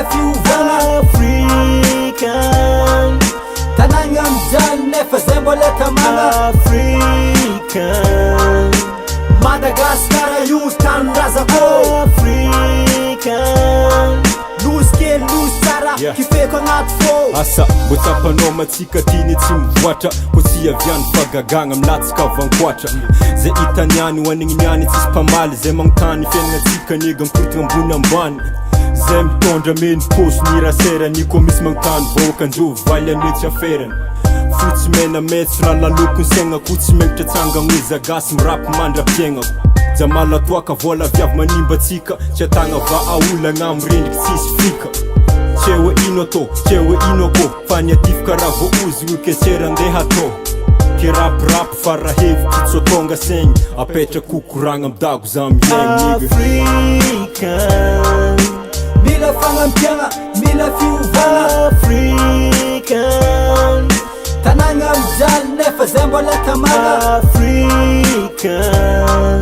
mila fiovagna African tanagna mijaly nefa zay mbola tamagna African Madagasikara io tanindrazako African Nosy kely nosy tsara kifeko agnaty fô asa mbô tsapanao matsika tiny tsy mivoatra ko tsy aviany fagagagna minatsika vankoatra zay hitaniany hoanigniniany tsisy mpamaly zay magnontany fiainagnatsika niga mikorotana ambony ambany zay mitondra meny posy ny raserany koa misy magnontany vahoaka anjovy valy anoetsy aferany fotsy mena metso raha lalokony sainako tsy megatra tsangagnoiza gasy mirapy mandra-piaignako jamala toaka vola viavy manimbatsika tsy atagna va aolagna amirendriky tsisy fika tsewe ino atô tsewe ino akô fa niatifika raha vo ozy orkestra andeha atô ke rapirapy fa raha hevitry tsy atonga saigny apetraka kokoragna midago za miaigny African mila fagnampiagna mila fiovagna African tanagna mijaly nefa zay mbola tamagna African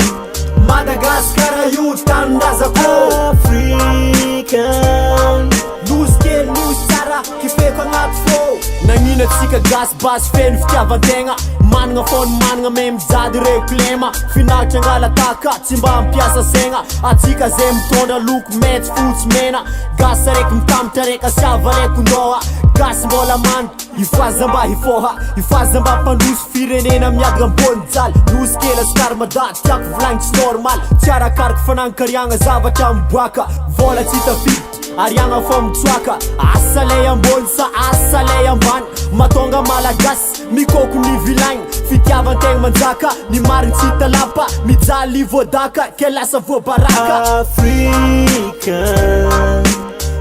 Madagasikara io tanindrazako African Nosy kely nosy tsara kifeko agnaty fô nagnina atsika gasy basy feno fitiavantegna managna fôny managna me mijady reo klema finagitra angalataka tsy mba ampiasa saigna atsika zay mitondra loko metsy fotsy mena gasy araiky mitambatra araiky asiava araiky ndoa gasy mbola manitra ifaza mba hifoha ifaza mba mpandosy firenena miadagna ambony jaly nosy kely asikary madaty tiako volagny tsy normal tsy arakaraky fanankariagna zavatra miboaka vola tsy tafiditra ariagna fô mitsoaka asa lay ambony sa asa lay ambany matonga malagasy mikoko ny vilagny fitiavantegna manjaka ny marigny tsy talapa mijaly voadaka ke lasa voabaraka African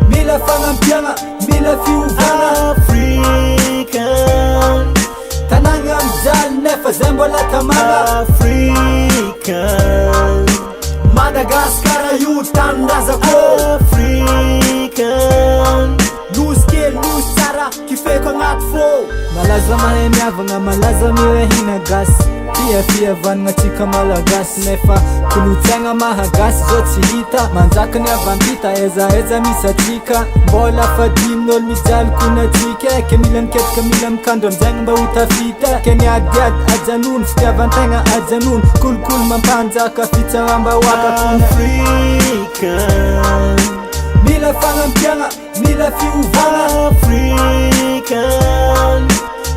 mila fagnampiagna mila fiovagna African tanagna mijaly nefa zay mbola tamagna African Madagasikara io tanindrazako African Nosy kely nosy tsara kifeko agnaty fô malaza mahay miavagna malaza mihina gasy fiavanagna tsika malagasy nefa kolotsaigna mahagasy zao tsy hita manjaka ny avantita ezaeza misy atsika mbola fadin'olo mijaly konatsika ke mila miketrika mila mikandro amizagny mba ho tafita ke niadiady ajanony fitiavantegna ajanony kolokolo mampanjaka fitsagnambahoaka African mila fagnampiagna mila fiovagna African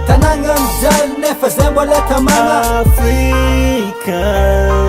tanagna mijaly nefa zay mbola tamagna African